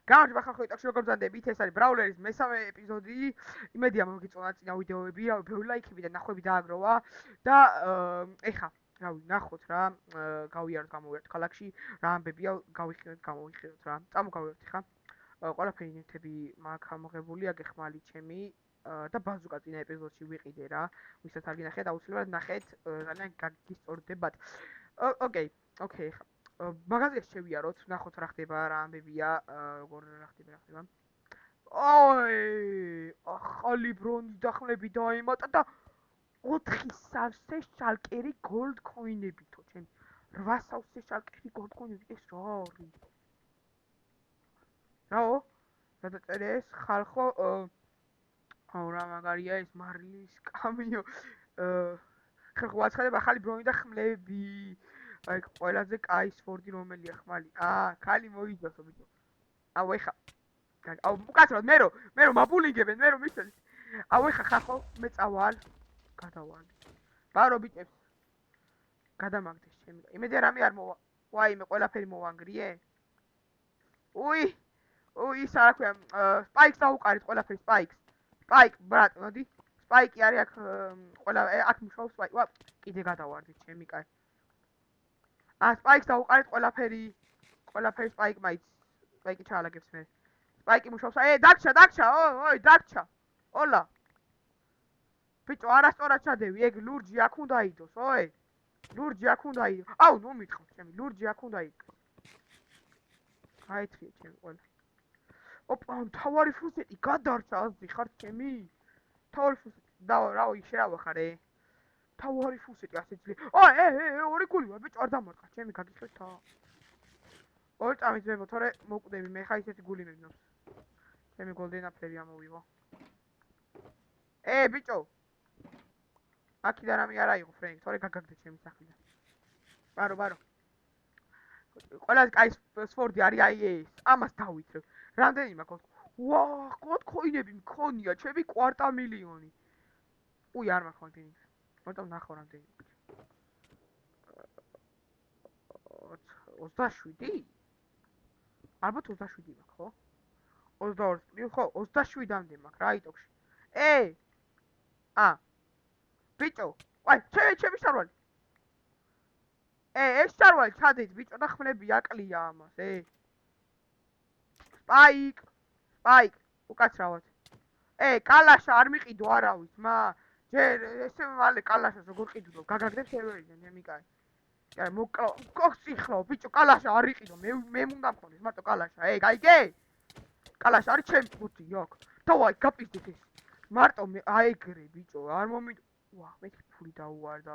გამარჯობა ხალხო, იტოქში როგორ ბრძანდებით? ეს არის ბრაულერის მესამე ეპიზოდი. იმედია მოგიწონა წინა ვიდეოები, ბევრი ლაიქები და ნახვები დააგროვა და ეხა რავი, ნახოთ რა, გავიაროთ, გამოვიაროთ ქალაქში, რა ამბებია, გავიხილოთ, გამოვიხილოთ რა. წამოგავიაროთ ხა. ყველაფერი ნივთები მაქვს ამოღებული, აგეხმალი ჩემი და ბაზუკა წინა ეპიზოდში ვიყიდე რა. ვისაც არ გინახეთ, აუცილებლად ნახეთ, ძალიან გაგისწორდებათ. ოკეი, ხა. მაგაზიაში შევიაროთ, ნახოთ რა ხდება, რა ამბებია, როგორ რა ხდება. ოი, ახალი ბრონზის დახმლები დაემატა და 4 სავსე შალკერი გოლდ კოინებითო, ჩემი 8 სავსე შალკერი გოლდ კოინები, ეს რა არის? რაო? გადაწერე ეს ხალხო, რა მაგარია ეს მარლის კამიო. ხალხო აცხადებ ახალი ბრონი და ხმლები. აი ყველაზე კაი სპორტი რომელია ხმალი. ქალი მოიძახო ბიჭო. აუ ეხა. აუ უკაცრავად მე რომ მაბულინგებენ, მე რომ მისველი. აუ ეხა ხახო მე წავალ. გადავალ. ბარო ბიჭებს. გადამაგდეს ჩემი. იმედია რამე არ მოვა. ვაი მე ყველაფერი მოვანგრიე. უი ის რა ქვია, სპაიქს დაუყარეთ ყველაფერი სპაიქს. სპაიქ ბრატ, მოდი. სპაიკი არის აქ ყველა აქ მუშაობს სპაიკი. ვა, კიდე გადავარდით ჩემი კაი. სპაიქს დაუყარეთ ყველაფერი სპაიკ მაიც. სპაიკი ჩაალაგებს მე. სპაიკი მუშაობს. დაგჩა, ოი, დაგჩა. ოლა. ბიჭო, არასწორად ჩადევი, ეგ ლურჯი აქ უნდა იდოს, ოი. ლურჯი აქ უნდა იდოს. აუ, ნუ მითხოთ ჩემი, ლურჯი აქ უნდა იდოს. გაეთრიე ჩემი ყველა. ოპა, თავარი ფუსეტი გადარჩა, აზრი ხარ ჩემი? თავარი ფუსეტი, რაო, შეავა ხარ, თავარი ფუსეტი ასე ძლიერი. ორი გული ვარ, ბიჭო, არ დამარყა, ჩემი გაგიხეთა. ორი წამით ვებო, თორე მოკვდები, მე ხა ისეთი გული მეგნობს. ჩემი გოლდენაფერი ამოვიღო. ბიჭო. აქიდან რამე არ აიღო ფრენკ, თორე გაგაგდე ჩემი სახლიდან. ბარო. ყველაზე კაი სპორტი არის აი ეს. ამას დავიწევ. რამდენი მაქვს? ვა, კოდ კოინები მქონია, ჩემი 250,000. უი, არ მაქვს მაგდენი. მარტო ნახო რამდენი. 27? ალბათ 27 მაქვს, ხო? 22, ხო, 27-მდე მაქვს რა იტოქში. ბიჭო, ვაი, ჩემი შარვალი. ეს შარვალი ჩადეთ, ბიჭო და ხმლები აკლია ამას, სპაიკ, უკაცრავად. კალაშა არ მიყიდო არავის, ჯერ ესე მალე კალაშას როგორ ყიდულობ, გაგაგდებ სერვერიდან, ჩემი კაი. მოკლა, კოქსიხლო, ბიჭო, კალაშა არ იყიდო, მე უნდა მქონდეს მარტო კალაშა, გაიგე? კალაშა არის ჩემი ხუთი, აქ. თავი გაპიზდეთ ეს. მარტო მე აეგრე, ბიჭო, არ მომიდო. ვა, მე ფული დაუვარდა.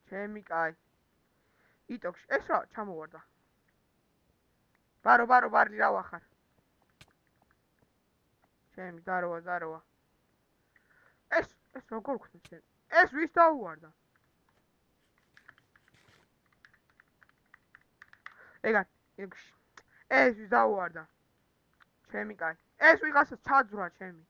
ჩემი კაი. იტოქში, ეს რა ჩამოვარდა. ბარო, ბარლი რა ვახარ. ჩემი ზაროა. ეს როგორ ხდება ჩემი? ეს ვის დაუვარდა? იგში. ეს ვის დაუვარდა? ჩემი კაი. ეს ვიღაცას ჩაძვრა ჩემი.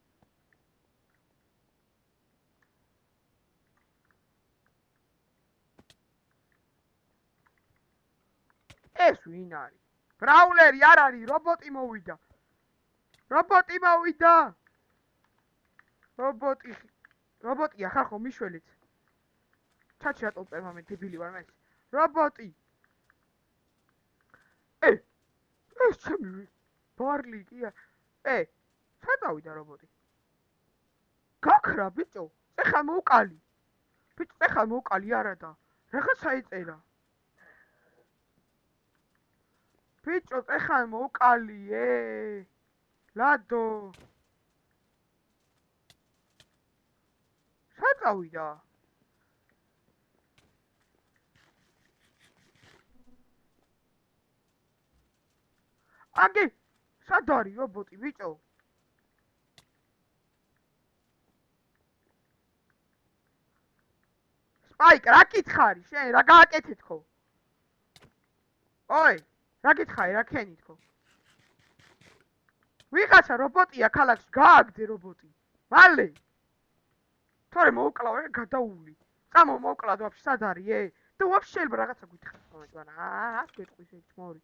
ეს ვინ არის? ბრაულერი არ არის, რობოტი მოვიდა. რობოტია ხახო მიშველით. ჩაჩი რატო წერმა მე დებილი ვარ მე. რობოტი. ეს ჩემი ბარლი კია. საწავიდა რობოტი. გაქრა ბიჭო, ეხლა მოვკალი. ბიჭო, ეხლა მოვკალი არადა. რაღაცა ეწერა. ბიჭო, ეხლა მოვკალი, ლადო. საწავიდა. სად არის რობოტი, ბიჭო? სპაიკ, რა კითხარი? შენ რა გააკეთეთ ხო? ოი, რა კითხარი, რა ქენით ხო? ვიღაცა რობოტია ქალაქში, გააგდე რობოტი. მალე. თორე მოვკლავ, გადაული. მოვკლავ ვაფშე, სად არის, და ვაფშე შეიძლება რაღაცა გითხარ მომენტ მაგრამ გეტყვის ეს მორი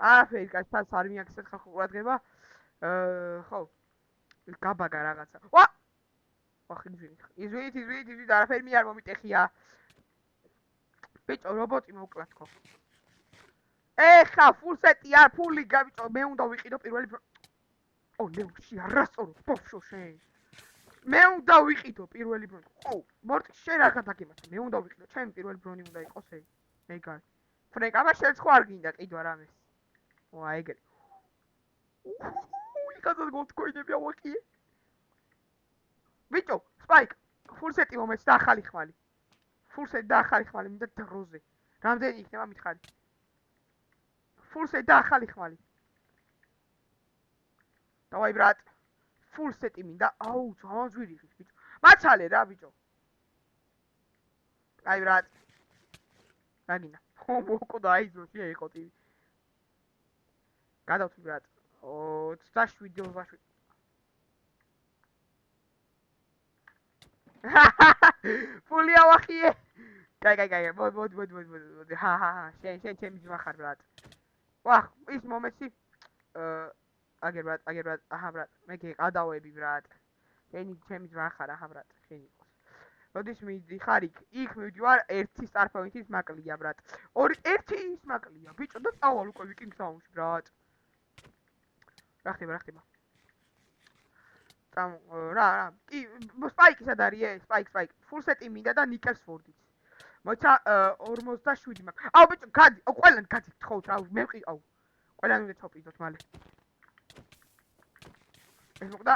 არაფერი კაცს არ მიაქცევთ ხალხურ ყურადღება ხო გაბაგა რაღაცა ვა ვახ იზვით არაფერი მე არ მომიტეხია ბიჭო რობოტი მოვკლა თქო ეხა ფულ სეტი არ ფული გაბიჭო მე უნდა ვიყიდო პირველი ო ლეუში არასწორო ბოშო შენ მე უნდა ვიყიდო პირველი ბრონი ხო მორტი შენ რა გაგემართა მე უნდა ვიყიდო ჩემი პირველი ბრონი უნდა იყოს ეგარი ფრენკ აბა შენ ხო არ გინდა ყიდვა რამეს ვა ეგრე ვიღაცა გოთქოინები ავაყიე ბიჭო სპაიკ ფულ სეტი მომეც და ახალი ხმალი ფულ სეტი და ახალი ხმალი მინდა დროზე რამდენი იქნება მითხარი ფულ სეტი და ახალი ხმალი დავაი ბრატ ფულ სეტი მინდა აუ ძალიან ძვირი ხის ბიჭო მაცალე რა ბიჭო აი ბრატ რა გინდა ხო მოკოდა აი ძროში იყო ტივი გადავთვლი ბრატ 27 ფული ავახიე კაი მოდი ჰა შენ ჩემი ძმა ხარ ბრატ ვახ ის მომეცი აგერ ბრატ აჰა ბრატ მე გეყადავები ბრატ შენი ჩემი ძმა ხარ აჰა ბრატ შენ იყოს როდის მიდიხარ იქ მივდივარ ერთი სტარპოინტის მაკლია ბრატ ერთი ის მაკლია ბიჭო და წავალ უკვე ვიკინგ საუნში ბრატ რა ხდება რა კი სპაიკი სად არის სპაიკ ფულ სეტი მინდა და ნიკელს ვორდიც მოიცა 47 მაქვს აუ ბიჭო გადი ყველანი გადი თხოვთ რა მე ვყი აუ ყველანი უნდა ჩავპიდოთ მალე ეს მოკვდა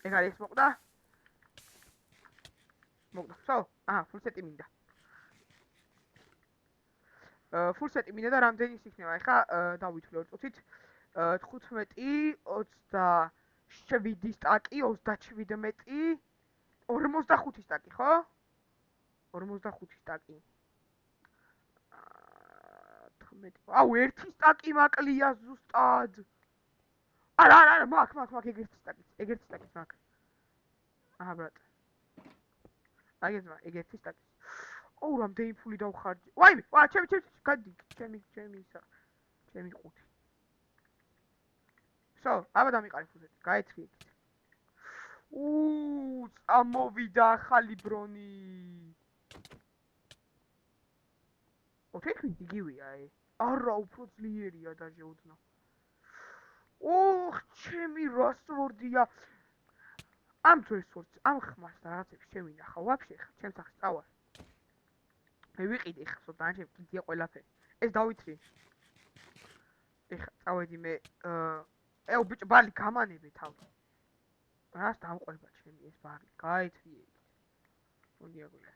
ეგ არის მოკვდა სო აჰა ფულ სეტი მინდა და რამდენი ის იქნება ეხა დავითვლე ორ წუთით 15 27 სტაკი 37 45 სტაკი ხო 45 სტაკი 18 აუ ერთი სტაკი მაკლია ზუსტად არა მაგ ეგ ერთი სტაკი მაგ აჰა ბრატ აგეძმა ეგ ერთი სტაკი ოუ რამდენი ფული დავხარჯე ვაიმე ვა ჩემი გადი ჩემი ისა ჩემი ყუთი სო აბა დამიყარი ფულზე გაეცრი იქით წამოვიდა ახალი ბრონი თექნიკი იგივეა არა უფრო ძლიერია დაჟე უდნა ჩემი რასვორდია ამ ძვირს ამ ხმას და რაღაცებს შევინახა ვაფშე ხა ჩემს სახს წავალ მე ვიყიდე ხა სო დაჟე კიდია ყველაფერი ეს დავითრი ეხა წავედი მე ეო ბიჭო ბალი გამანებე თავი რას დამყვება ჩემი ეს ბალი გაეთრიეთ მოდი აგულე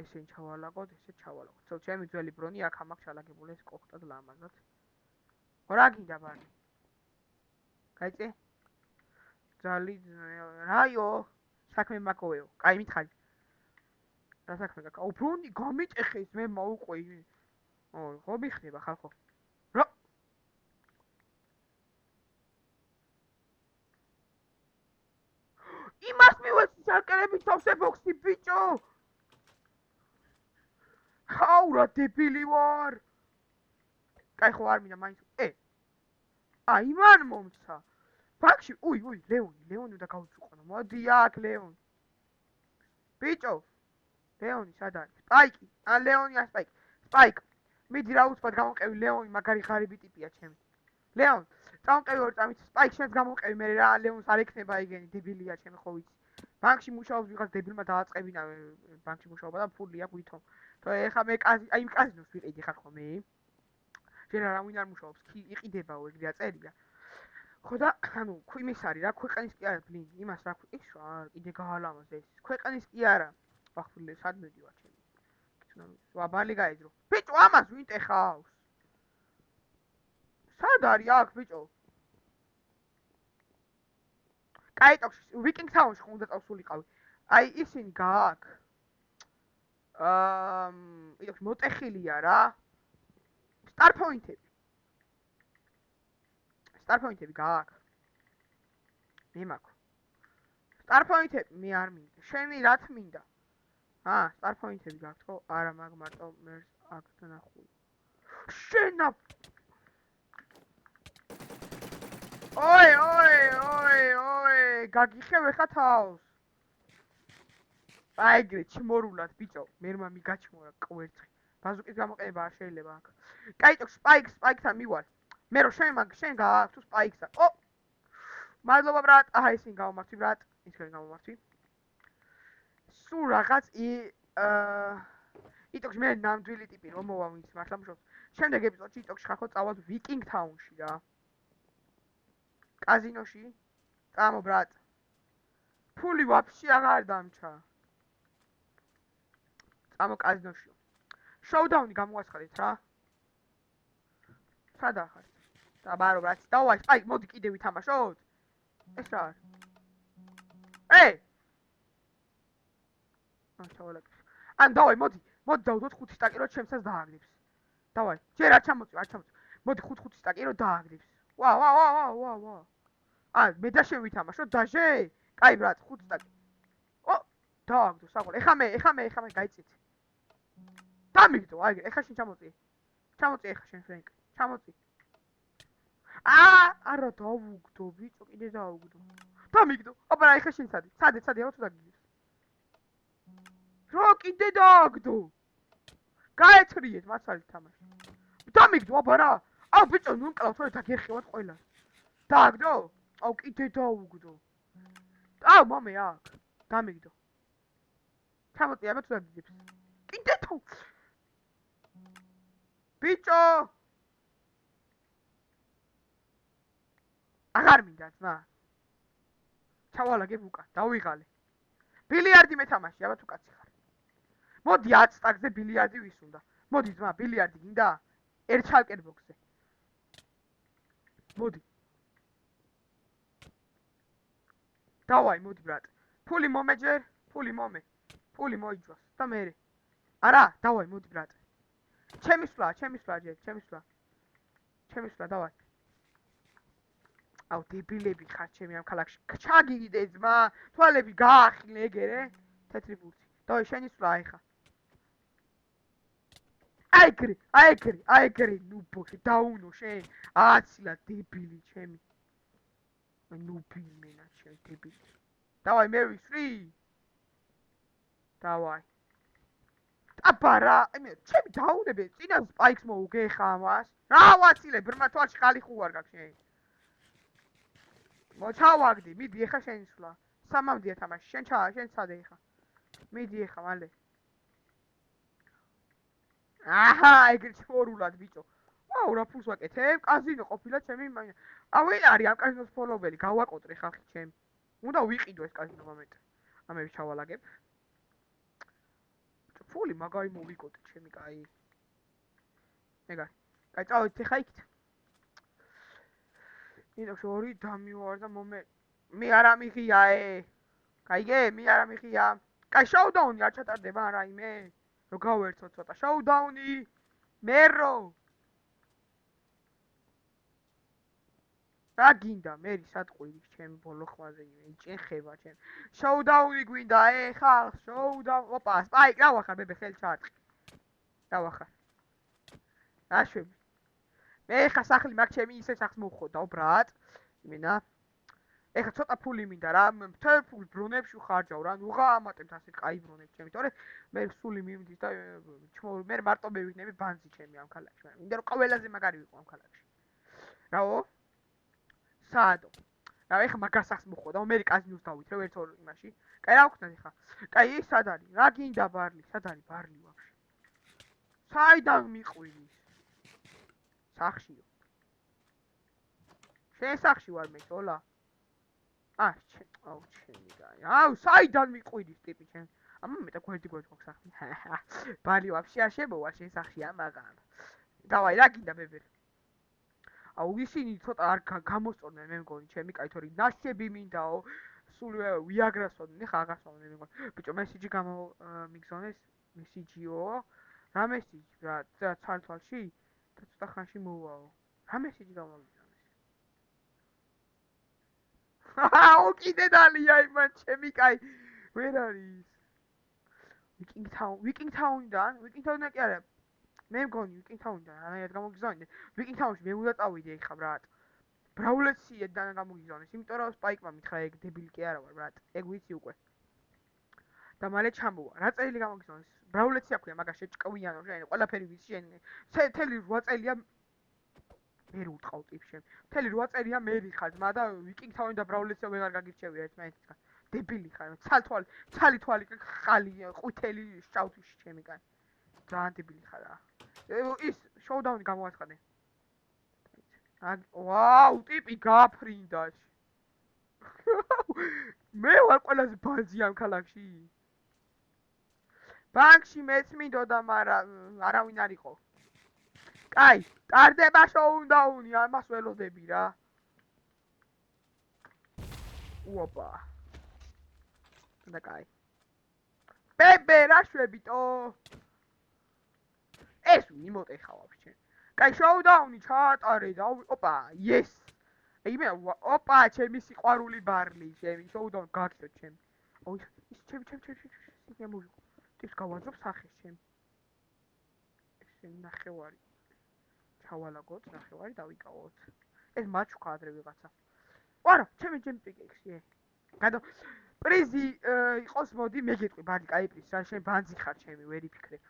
ესენ ჩავალაგოთ ესე ჩავალაგოთ ცო ჩემი ძველი ბრონი აქ ამაქვს ჩალაგებული ეს კოხტად ლამაზად რა გინდა ბალი გაიწე ძალი რაიო საქმე მაკოვეო კაი მითხარი რა საქმე გაქვს აუ ბრონი გამიტეხეს მე მოუყვე ხო მიხდება ხალხო რა იმას მივეცი სარკელებით თავზე ბოქსი ბიჭო აუ რა დებილი ვარ კაი ხო არ მინდა მაინც აი მან მომცა ბაქში ლეონი უნდა გავწუყნო მოდი აქ ლეონი ბიჭო ლეონი სად არის სპაიკი ლეონია სპაიკ მიდი რა უცბად გამოვყევი ლეონი მაგარი ღარიბი ტიპია ჩემი ლეონ წამოვყევი ორ წამით სპაიკ შენს გამოვყევი მე რა ლეონს არ ექნება იგენი დებილია ჩემი ხო ვიცი ბანკში მუშაობს ვიღაც დებილმა დააწყებინა ბანკში მუშაობა და ფული აქვს ვითომ თო ეხა მე აი კაზინოს ვიყიდი ხარ ხო მე შენ რა ვინ არ მუშაობს კი იყიდებაო ეგრე აწერია ხო და ანუ იმის არის რა ქვეყნის კი არა ბლინ იმას რა ის რა კიდე გაალამაზ ეს ქვეყნის კი არა ვახვილე სად მედივარ ჩემი ვა ბალი გაიძრო ბიჭო ამას ვინ ტეხავს სად არის აქ ბიჭო კაიტოქში ვიკინგ თაუნში ხომ უნდა წავსულიყავი აი ისინი გააკ იქ მოტეხილია რა სტარპოინტები გააკ მე მაქვს სტარპოინტები მე არ მინდა შენი რაც მინდა star point-ები გაქვთ ხო? არა, მაგ მარტო მერს აქ დანახული. შენა ოი, გაგიხევ ეხა თავს. აი ეგრე ჩმორულად ბიჭო, მერმა მიგაჩმორა კვერცხი. ბაზუკის გამოყენება არ შეიძლება აქ. კაი, სპაიქთან მივალ. მე რო შენ გააქვს თუ სპაიქსა. მადლობა ბრატ. აჰა ისინი გამომართვი ბრატ. ისინი გამომართვი. სულ რაღაც იტოქში მე ნამდვილი ტიპი რომ მოვა ვინც მართლა მშობს. შემდეგ ეპიზოდში იტოქში ხარ ხო წავალ ვიკინგ თაუნში რა. კაზინოში. წამო ბრატ. ფული ვაფშე აღარ დამჩა. წამო კაზინოში. შოუდაუნი გამოაცხადეთ რა. სადა ხარ? დაბარო ბრატ. დავაი, აი მოდი კიდე ვითამაშოთ. ეს რა არის? ჩავალაკებს. ან დავაი, მოდი დავდოთ 5 სტაკი რო ჩემსაც დააგდებს. დავაი, ჯერ არ ჩამოწი. მოდი 5 სტაკი რო დააგდებს. ვა. მე და შენ ვითამაშო დაჟე? კაი ბრატ, 5 სტაკი. დააგდო საყოლა. ეხა მე გაიწით. დამიგდო, აი, ეხა შენ ჩამოწი. ჩამოწი ეხა შენ ფრენკ. ჩამოწი. არა დავუგდო, ბიჭო, კიდე დავუგდო. დამიგდო. აბა ეხა შენ სადი, აბა თუ დაგიგდო. რო კიდე დააგდო. გაეცრიეთ მასალი თამაში. დამიგდო აბა რა. ბიჭო, ნუ მკლავ თორე დაგერხევათ ყველას. დააგდო? კიდე დაუგდო. მომე აქ. დამიგდო. ჩამოწი აბა თუ დაგიგებს. კიდე თუ. ბიჭო. აღარ მინდა ძმა. ჩავალაგებ უკან, დავიღალე. ბილიარდი მეთამაში, აბა თუ კაცი ხარ. მოდი 10 სტაკზე ბილიარდი ვის უნდა? მოდი ძმა, ბილიარდი გინდა? ერჩალკერ ბოქსზე. მოდი. დავაი, მოდი ბრატ. ფული მომეჯერ, ფული მოიჯვას და მე. არა, დავაი, მოდი ბრატ. ჩემისვლა, დავაი. დებილები ხარ ჩემი ამ ქალაქში. ჩაგიდე ძმა, თვალები გაახილე ეგერე. თეთრი ბურთი. დავაი, შენისვლა აიხა. აიგრი, ნუბო, დაუნო შენ. აცილა დებილი ჩემი. ნუბი მენა შენ დებილი. დავაი, მე ვისვრი. დავაი. აბარა, მე ჩემი დაუნებე, წინა სპაიქს მოუგე ხა ამას. რა ვაცილე, ბრმა თვალში ხალი ხუარ გაქვს შენ. მოჩავაგდი, მიდი ეხა შენისვლა. სამამდია თამაში, შენ ცადე ეხა. მიდი ეხა მალე. ეგრე ჩორულად ბიჭო. რა ფულს ვაკეთებ? კაზინო ყოფილა ჩემი მაინა. ვინ არის ამ კაზინოს ფოლოვერი? გავაკოტრე ხალხი ჩემი. უნდა ვიყიდო ეს კაზინო მომენტ. ამები ჩავალაგებ. ფული მაგარი მოვიკოდე ჩემი კაი. ეგარი. კაი, წავედით ეხა იქით. ნინოქ ორი დამივარ და მე არ ამიღია კაიგე, მე არ ამიღია. კაი, შოუდაუნი არ ჩატარდება რაიმე? რო გავერთო ცოტა შოუდაუნი. მერო. რა გინდა? მერი სატყვირი ჩემი ბოლო ხვაზე იჭეხება ჩემ. შოუდაუნი გვინდა ხალხ, შოუდაუნ. ოპა, სპაიკ, რა ვახარ ბებე ხელი ჩაარტყი. რა ვახარ? აშვები. მე ხა სახლი მაგ ჩემი ისე სახს მოვხოდაო ბრატ. იმენა. ეხა ცოტა ფული მინდა რა, მთელ ფულს ბრონებში ვხარჯავ რა, ნუ გაამატებთ ასე კაი ბრონებს ჩემი, თორე მე სული მიმდის და მე მარტო მევიქნები ბანძი ჩემი ამ ქალაქში. მინდა რომ ყველაზე მაგარი ვიყო ამ ქალაქში. რაო? საადო. რა ეხა მაგასახს მოხდა, მე კაზინოს დავით რა ერთ ორ იმაში. კაი რა ვქნათ ეხა? კაი ის სად არის? რა გინდა ბარლი? სად არის ბარლი ვაფშე? საიდან მიყვინის? სახშიო. შენ სახში ვარ მე, ოლა. ჩემი გაი. საიდან მიყვინის ტიპი ჩემ? მე და გვერდი გვაქვს სახში. ბარლი ვაფშე არ შემოვა შენ სახში ამაღან. დავაი, რა გინდა ბებერ? ისინი ცოტა არ გამოსწორდნენ მე მგონი ჩემი კაი თორე ნაშები მინდაო სულ ვიაგრასოდნენ ხა აღასწორდნენ მე მგონი ბიჭო მესიჯი მიგზავნეს მესიჯიო რა მესიჯი რა ცალთვალში და ცოტა ხანში მოვაო რა მესიჯი გამომიგზავნეს კიდე დალია იმან ჩემი კაი ვერ არის ვიკინგთაუნიდან კი არა. მე მგონი ვიკინგთაუნიდან, რანაირად გამოგიზავნე. ვიკინგთაუნში მე უნდა წავიდე ეხლა ბრატ. ბრაულეტსიდან გამოგიზავნეს, იმიტომ რომ სპაიკმა მითხრა ეგ დებილი კი არა ვარ ბრატ. ეგ ვიცი უკვე. და მალე ჩამოვა. რა წელი გამოგიზავნეს? ბრაულეტსი აქვია, მაგას შეჭკვიანო, შენ ყველაფერი ვიცი შენ. მთელი 8 წელია მე რუტყავ ტიპში. მთელი 8 წელია მე ვიხარ ძმა და ვიკინგთაუნი და ბრაულეტსი ვეღარ გაგირჩევია ერთმანეთისგან. დებილი ხარ, ცალი თვალი ხალი, ყვითელი შავთუში ჩემი კან. ძალიან დებილი ხარ რა. ის შოუდაუნი გამოაცხადე. ვაუ, ტიპი გაფრინდა. მე ვარ ყველაზე ბანძი ამ ქალაქში. ბანკში მეც მინდოდა, მაგრამ არავინ არ იყო. კაი, ტარდება შოუდაუნი, ამას ველოდები რა. უოპა. და კაი. ბებე, რა შვებიტო? ეს ვინი მოტეხა ვაფშე. კაი, შოუდაუნი ჩაატარე და ოპა, yes. იმე, ოპა, ჩემი სიყვარული ბარლი, ჩემი შოუდაუნი გაქცევ ჩემი. ოი, ის ჩემი. ისე მოვიყო. ტიპს გავაძობ სახეს ჩემი. ესე ნახევარი. ჩავალაგოთ, ნახევარი დავიკავოთ. ეს მაჩუქა ადრე ვიღაცა. ვარა, ჩემი პიკექსი. გადო პრიზი იყოს, მოდი მე გეტყვი, ბარი, კაი პრიზ, რა შენ ბანძი ხარ ჩემი, ვერ იფიქრებ.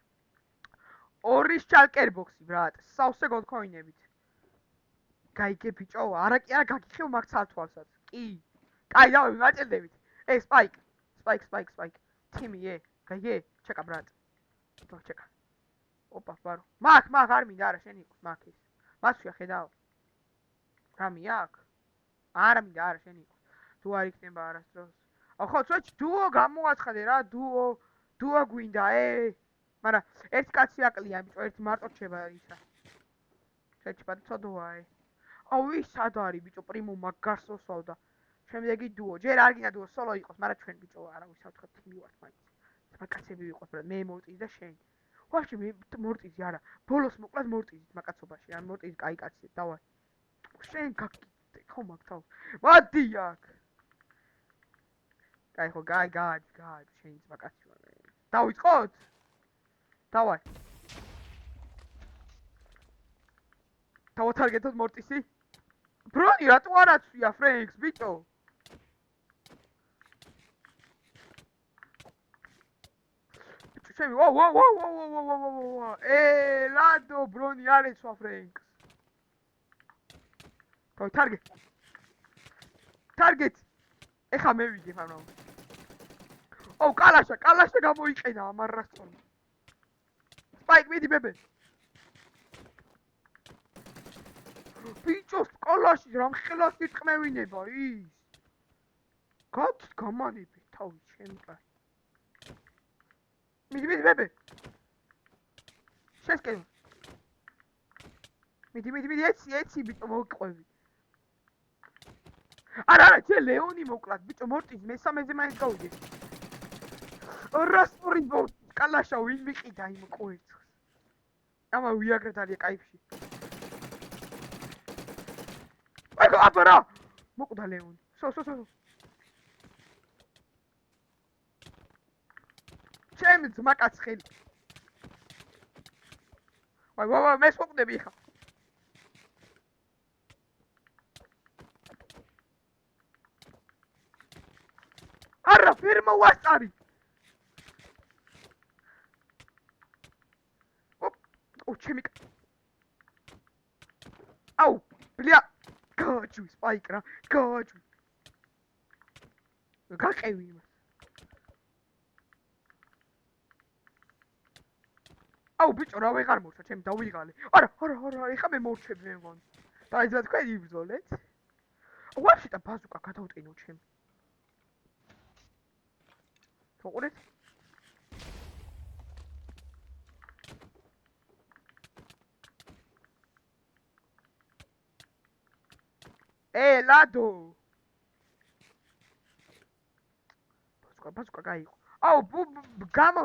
2 შალკერ ბოქსი, ბრატ, სავსე გოლდ კოინებით. გაიგე ბიჭო, არა კი არა გაგიხევ მაგ ცალთვალსაც. კი. კაი, დავი, მაჭედებით. სპაიკ. თიმი, გაიგე? ჩეკა, ბრატ. ჩეკა. ოპა, ბარო. მაგ არ მინდა, არა, შენ იყოს, მაგ ის. მასვია ხედავ. რამე აქვს? არა მინდა, არა, შენ იყოს. თუ არ იქნება არასდროს. ხო, წვეჩ დუო გამოაცხადე რა, დუო გვინდა, მაგრამ ერთი კაცი აკლია, ბიჭო, ერთი მარტო რჩება ისა. შეჭბად ცოდოა. აუ, ის სად არის, ბიჭო, პრიმო მაგ გასოსავდა. შემდეგი დუო. ჯერ არ გინდა დუო, სოლო იყოს, მაგრამ ჩვენ ბიჭო, არა ვისავთ თიმი ვართ მაინც. მაგაცები ვიყოთ, ბრატ, მე მორტიზ და შენ. ვაფშე მე მორტიზი არა. ბოლოს მოკლად მორტიზით მაკაცობაში, ან მორტიზი კაი კაცი, დავარ. შენ გაკიდე, ხო მაგ თავს. მადი აქ. კაი ხო, გაი, შენ მაკაცი ვარ. დავიწყოთ? დავარ. დავთარგეთოთ მორტისი? ბრონი, რატო არ აცვია ფრენკს, ბიჭო? ჩემი, ვაუ. ლადო, ბრონი არ ეცვა ფრენკს. თარგეთ. ეხა მე ვიგებ ამ რამ. ოუ, კალაშა გამოიყენა ამ არასწორი. სპაიკ, მიდი ბებე. ბიჭო, სკოლაში რამ ხელას იტყმევინება ის? გამანები თავი ჩემი კაცი. მიდი ბებე. შესკენ. მიდი, ეცი ბიჭო მოვიყვები. არა, ჯერ ლეონი მოკლათ, ბიჭო, მორტიზ მესამეზე მაინც გავიდე. რასტური კალაშა ვინ მიყიდა იმ კვერცხს. ამა ვიაგრეთ არის კაიფში. აბარა! მოკვდა ლეონი. სო. ჩემი ძმაკაც ხელი. ვაი, მე სოკვდები ხა. არა, ფერმა ვასწარი. ჩემი აუ, ბლია. გააჩვი სპაიკ რა, გააჩვი. გაყევი იმას. აუ, ბიჭო, რა ვეღარ მორჩა, ჩემი დავიღალე. არა, ეხა მე მორჩები მე მგონი. და ის რა თქვენ იბრძოლეთ? ვაფშე და ბაზუკა გადავტენო ჩემი. თოყურეთ? ლადო. ბაზუკა გაიყო. აუ, გამო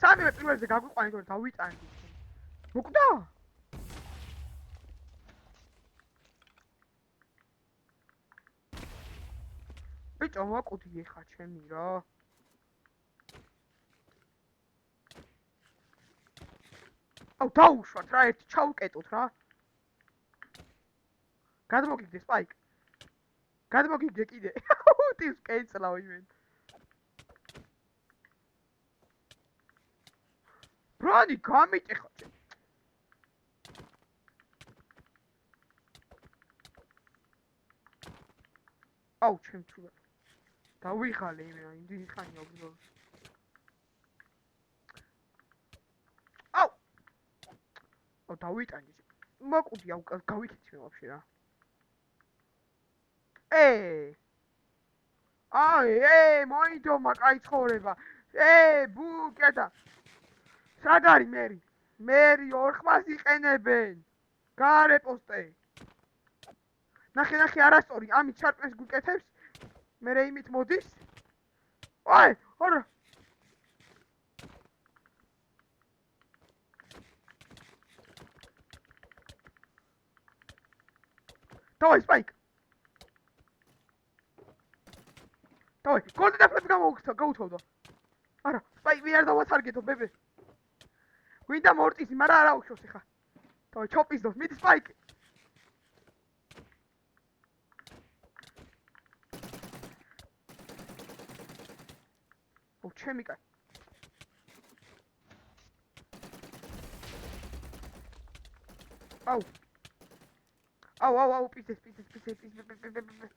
სამივე პირველზე გაგვიყვანეთ, რომ დავიტანდი. მოკვდა? ბიჭო, მოკუდი ეხა ჩემი რა. აუ დაუშვათ რა ერთი ჩავკეტოთ რა გადმოგიგდე სპაიკ გადმოგიგდე კიდე უტის კენცლავ იმენ ბრანი გამიტეხა აუ ჩემ ჩულა დავიღალე იმენა იმდენი ხანია უბრალოდ აუ დავიტანე მოკუდი აუ გავიქეცი ვაფშე რა მოიდომა კაი ცხოვრება ბუკეტა სად არის მერი ორხმას იყენებენ გარე პოსტე ნახე არასწორი ამით ჩარპეს გუკეთებს მერე იმით მოდის ორ დავай სპაიკ დავай გოლდენ აფლებს გაუთავდა არა სპაიკ მე არ დავათარგეთო ბებე გვინდა მორტისი მაგრამ არა უშვოს ხა დავай ჩოპიზდოს მიდი სპაიკ ჩემი კაი აუ პისეს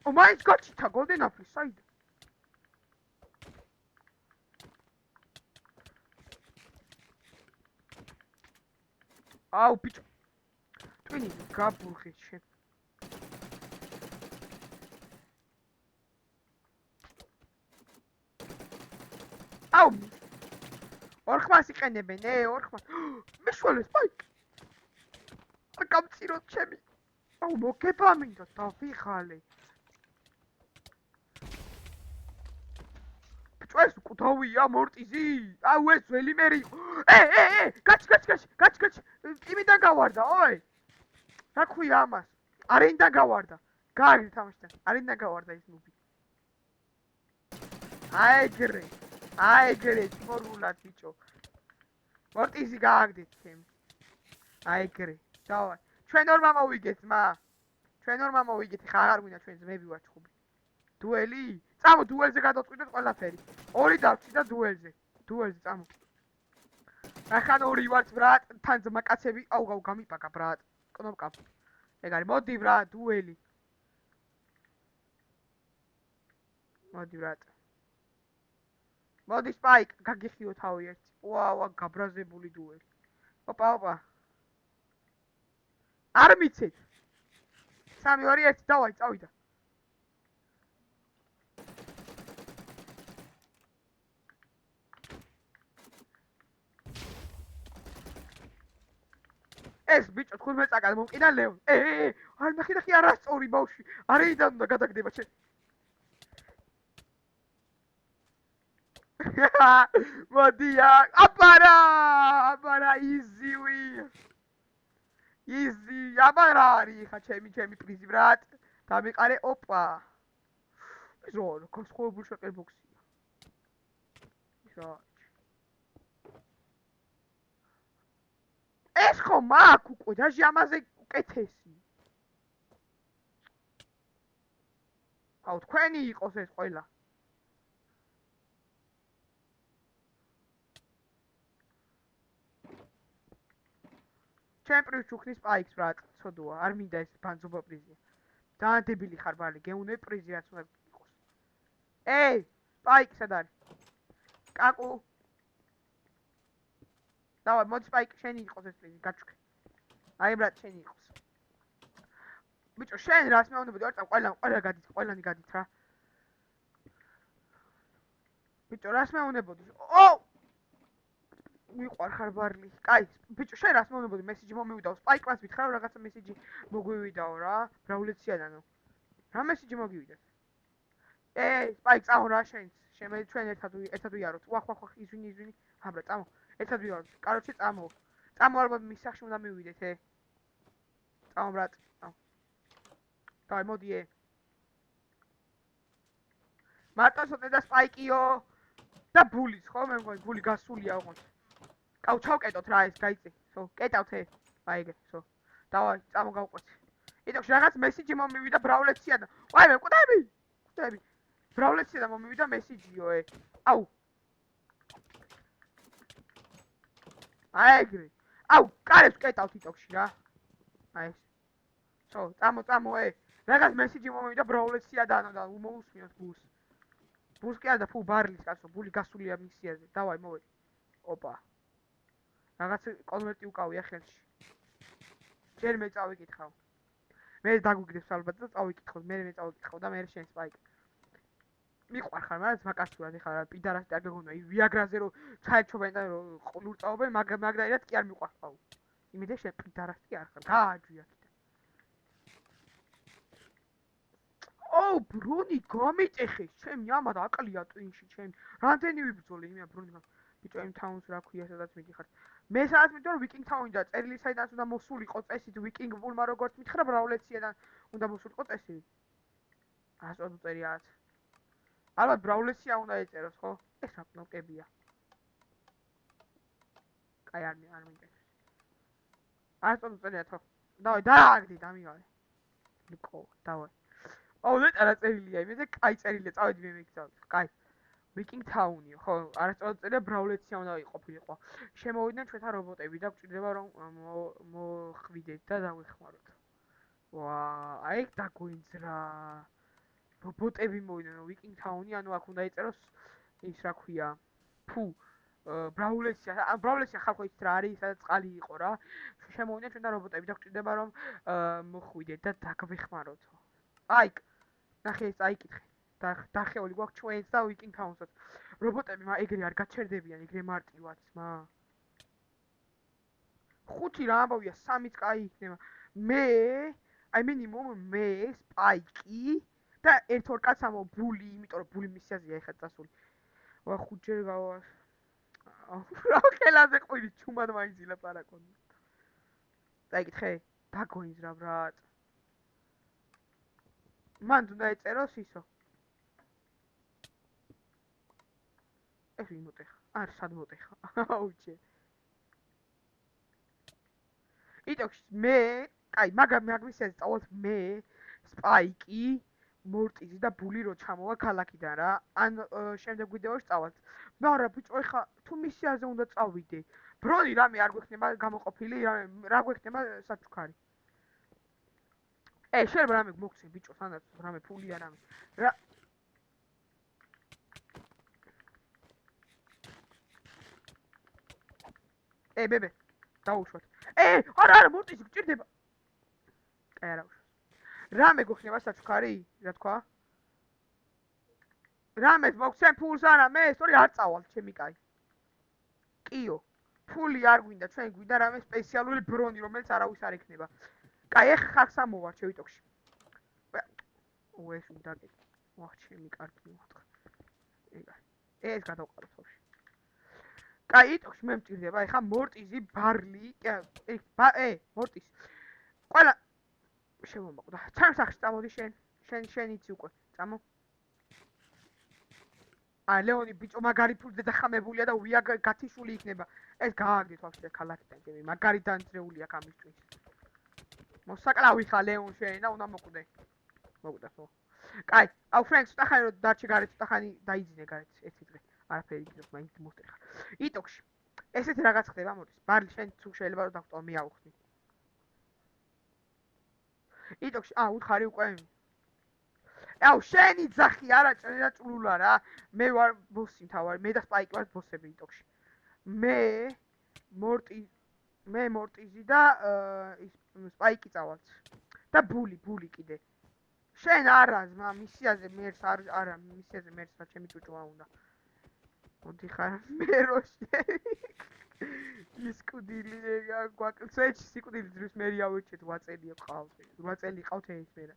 აუ მაინც გაჩითა გოლდენ აფლი საიდ აუ ბიჭო ტვინი გაბურხე შენ აუ ორხმას იყენებენ ორხმას მეშვალე სპაიკ გამწიროთ ჩემი აუ მოგება მინდა დავიღალე ბიჭო ეს უკუდავია მორტიზი აუ ეს ძველი მერი გაჩ ტიმიდან გავარდა რა ქვია ამას არენიდან გავარდა გააგრი თამაშთან არენიდან გავარდა ეს ნუბი აეგრე ფორმულად ბიჭო მორტიზი გააგდეთ ჩემი აეგრე დავай ჩვენ ორმა მოვიგეთ ხა აღარ გვინდა ჩვენ ძმები ვართ ხუბი დუელი წამო დუელზე გადავწყვიტეთ ყველაფერი ორი დავჭი და დუელზე წამო ახან ორი ვართ ბრატ თან ძმაკაცები აუ გამიპაკა ბრატ კნოპკა ეგ არის მოდი ბრატ დუელი მოდი ბრატ მოდი სპაიკ გაგიხიო თავი ერთი ვაუ გაბრაზებული დუელი ოპა არ მიცეთ 3-2-1 დავაი წავიდა ეს ბიჭო 15 წაკად მომყიდა ლეონ არ ნახე არასწორი ბავშვი არიდან უნდა გადაგდება ჩემ მოდია აბარა იზი აბარა არის ხა ჩემი პრიზი ბრატ დამიყარე ოპა ზორო გასხოვებული შეკერბოქსია ეს ხომ აქ უკვე დაჟე ამაზე უკეთესი აუ თქვენი იყოს ეს ყველა ჩემპრიზ ჩუქნის სპაიქს ბრატ ცოდოა არ მინდა ეს ბანძობა პრიზია დაანდებილი ხარ ბალი გეუნე პრიზი რაც უნდა იყოს სპაიკ სად არის კაკუ დავай მოდი სპაიკ შენი იყოს ეს პრიზი გაჩუქე აი ბრატ შენი იყოს ბიჭო შენ რას მეუბნები არ წავ ყველანი გადით რა ბიჭო რას მეუბნებოდი მიყვარ ხარ ბარლი კაი ბიჭო შენ რას მეუბნებოდი მესიჯი მომივიდაო სპაიკს მითხრა რომ რაღაცა მესიჯი მოგვივიდაო რა ბრავლეციანანო რა მესიჯი მოგივიდა სპაიკ წამო რა შენც შემე ჩვენ ერთად ვიაროთ ვახ იзвини აბრა წამო ერთად ვიაროთ კაროჩე წამო ალბათ მის სახში უნდა მივიდეთ წამო ბრატ წამო დავай მოდი მარტოსონე და სპაიკიო და ბულის ხო მე მგონი ბული გასულია ოღონდ კაუ ჩავკეტოთ რა ეს გაიწე სო კეტავთ აი ეგ სო დავაი წამოგავყვეთ იტოქ რაღაც მესიჯი მომივიდა ბრავლეთსია და ვაი მე კვდები ბრავლეთსია და მომივიდა მესიჯიო აუ აი ეგრე აუ კარებს კეტავთ იტოქში რა აი ეს სო წამო რაღაც მესიჯი მომივიდა ბრავლეთსია და უმოუსმინოთ ბულს კი არა და ფუ ბარლის კაცო ბული გასულია მისიაზე დავაი მოვედი ოპა რაღაც კონვერტი უკავია ხელში ჯერ მე წავიკითხავ მე დაგვიგდებს ალბათ და წავიკითხავ მე წავიკითხავ და მე შენ სპაიკ მიყვარხარ მაგრამ მაკასურად ეხლა რა პიდარასი არ გეგონა ვიაგრაზე რომ ჩაეჩობენ და ყლურწავობენ მაგდაირად კი არ მიყვარხავ იმედე შენ პიდარასი არ ხარ გააჯვია ო ბრუნი გამიწეხე ჩემი ამა და აკლია ტვინში ჩემი რამდენი ვიბრძოლე იმია ბრუნი ბიჭო იმ თაუნს რა ქვია სადაც მიდიხარ მე სადაც მიდიხარ ვიკინგ თაუნი და წერილი საიდანაც უნდა მოსულიყო წესით ვიკინგ ბულმა როგორც მითხრა ბრავლეციიდან უნდა მოსულიყო წესი ასწორ წერიათ ალბათ ბრავლეცია უნდა ეწეროს ხო ეს რა პნოკებია კაი არ მინდა ასწორ წერიათ ხო დავай დააგდი დამივარე ნიკო დავай აუ ნეტარა წერილია იმეზე კაი წერილია წავედი მე მიგზავნა კაი ვიკინგ თაუნიო ხო არასწორად წერია ბრავლეცია უნდა იყოფილიყო შემოვიდნენ ჩვენთან რობოტები და გვჭირდება რომ მოხვიდეთ და დავეხმაროთ ვა აი დაგვინძრა რობოტები მოვიდნენ ვიკინგ თაუნი ანუ აქ უნდა ეწეროს ის რა ქვია ფუ ბრავლეცია ხალხო ის რა არის სადაც წყალი იყო რა შემოვიდნენ ჩვენთან რობოტები და გვჭირდება რომ მოხვიდეთ და დაგვეხმაროთ აი ნახე ეს აიკითხე დახეული გვაქვს ჩვენს და ვიკინგ თაუნსაც რობოტები ეგრე არ გაჩერდებიან ეგრე მარტივად სმა 5 რა ამბავია 3-იც კაი იქნება მე აი მინიმუმ მე სპაიკი და ერთ-ორ კაცს ამო ბული იმიტომ რომ ბული მისიაზეა ეხლა წასული ვა 5 ჯერ გავა რა ხელაზე ყვირი ჩუმად მაინც ილაპარაკონდა დაიკითხე დაგვინძრა ბრატ მან უნდა ეწეროს ისო ეს ვიმოტეხა არ სად მოტეხა აუჩე იტოქ მე კაი მაგმისიაზე წავალთ მე სპაიკი მორტიზი და ბული რო ჩამოვა ქალაქიდან რა ან შემდეგ ვიდეოში წავალთ მაგრამ ბიჭო ეხა თუ მისიაზე უნდა წავიდე ბრონი რამე არ გვექნება გამოყოფილი რა გვექნება საჩუქარი შეიძლება რამე მოგცე ბიჭო სანდაც რამე ფული არ რამე რა ბებე დაუშვათ არა მორტიზი გჭირდება კაი არა უშვათ რამე გვექნება საჩუქარი რა თქვა რამეს მოგცემ ფულს არა მე სწორი არ წავალ ჩემი კაი კიო ფული არ გვინდა ჩვენ გვინდა რამე სპეციალური ბრონი რომელიც არავის არ ექნება კაი ეხ ხალხს ამოვარჩევ იტოქში ეს უნდა გეკი ვახ ჩემი კარგი მოხდა ეს გადავყაროთ ბავშვი კაი იტოქში მე მჭირდება ეხა მორტიზი ბარლი მორტის ყველა შემომაყდა ჩემს სახში წამოდი შენ იცი უკვე წამო ლეონი ბიჭო მაგარი ფულზე დახამებულია და უია გათიშული იქნება ეს გააგდეთ ვაფშე ქალაქიდან ჩემი მაგარი დანძრეული აქ ამისთვის მოსაკლავი ხა ლეონ შენ და უნდა მოკვდე მოკვდა ხო კაი აუ ფრენკს წახანი რომ დარჩე გარეთ წახანი დაიძინე გარეთ ერთი დღე არაფერი იქნებს მაინც მოსტეხა იტოქში ესეთი რაღაც ხდება მოდის ბარლი შენ თუ შეიძლება რომ დავტო მე ავხსნი იტოქში უთხარი უკვე აუ შენი ძახი არა ჭრელა ჭრულა რა მე ვარ ბოსი თავარი მე და სპაიკი ვარ ბოსები იტოქში მე მორტიზი და ის სპაიკი წავალთ და ბული კიდე შენ არა ზმა მისიაზე მერს არა მისიაზე მერს რა ჩემი ჭუჭუა უნდა მოდი ხარ მე როშე ისკუდილი გვაკლცეჩი სიკვდილი ძრის მერი ავეჭეთ 8 წელია ყავთ 8 წელი ყავთ ეს მერა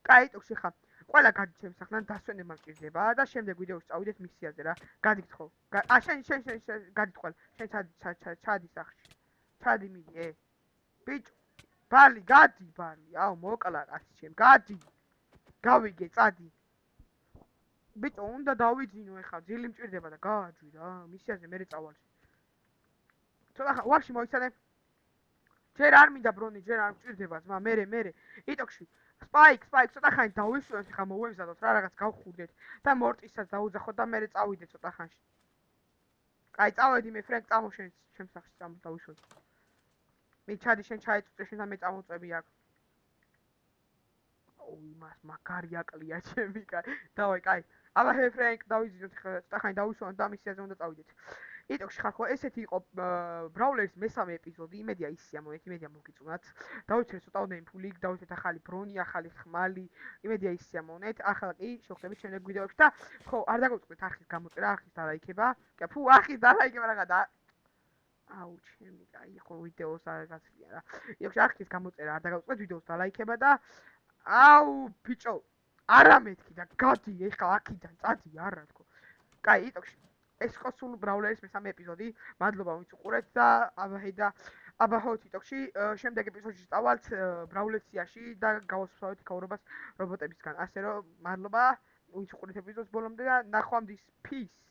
კაი ტოქში ხა ყველა გადი ჩემს სახლთან დასვენება მჭირდება და შემდეგ ვიდეოში წავიდეთ მისიაზე რა გადიგთ ხო შენ გადით ყველა შენ ჩადი სახში ჩადი მიდი ბიჭო ბალი გადი ბალი აუ მოკლა კაცი ჩემ გადი გავიგე წადი ბიჭო, უნდა დავიძინო ეხლა, ძილი მჭირდება და გააჯვი რა, მისიაზე მე წავალ. ცოტა ვაფშე მოიცადე. ჯერ არ მინდა ბრონი, ჯერ არ მჭირდება ძმა, მე. იტოქში. სპაიკ, ცოტა ხანი დავისვენოთ, ხა მოვემზადოთ რა, რაღაც გავხურდეთ და მორტისაც დაუძახოთ და მე წავიდე ცოტა ხანში. კაი, წავედი მე ფრენკ წამოშენ ჩემს სახში დავისვენ. მე ჩადი შენ ჩაეწუწე შენ და მე წამოწები აქ. ოი, მას მაგარი აკლია ჩემი, კაი. დავაი, კაი. აბა ჰე ფრენკ დავიზიდოთ ხა, ცოტა ხანი დავისვენოთ და მისიაზე უნდა წავიდეთ. იტოქში ხარ ხო, ესეთი იყო ბრაულერის მესამე ეპიზოდი, იმედია ისია მონეთ, იმედია მოგიწუნათ. დავიცრეთ ცოტა უნდა იმფული, დავიცრეთ ახალი ბრონი, ახალი ხმალი, იმედია ისია მონეთ. ახლა კი შევხვდებით შემდეგ ვიდეოებში და ხო, არ დაგუწყდეთ ახის გამოწერა, ახის დალაიქება. კი, ფუ, ახის დალაიქება რაღა და აუ, ჩემი, კაი, ხო ვიდეოს არ გაცლია რა. იტოქში ახის გამოწერა არ დაგუწყდეთ, ვიდეოს დალაიქება და აუ, ბიჭო, არა მეთქი და გადი ეხლა აქიდან, წადი არა თქო. კაი, იტოქში ეს იყო სულ ბრაულერის მესამე ეპიზოდი. მადლობა ვინც უყურეთ და აბა ხო TikTok-ში შემდეგ ეპიზოდში წავალთ ბრაულეციაში და გავასწავლეთ იქაურობას რობოტებისგან. ასე რომ მადლობა ვინც უყურეთ ეპიზოდს ბოლომდე და ნახვამდის. Peace.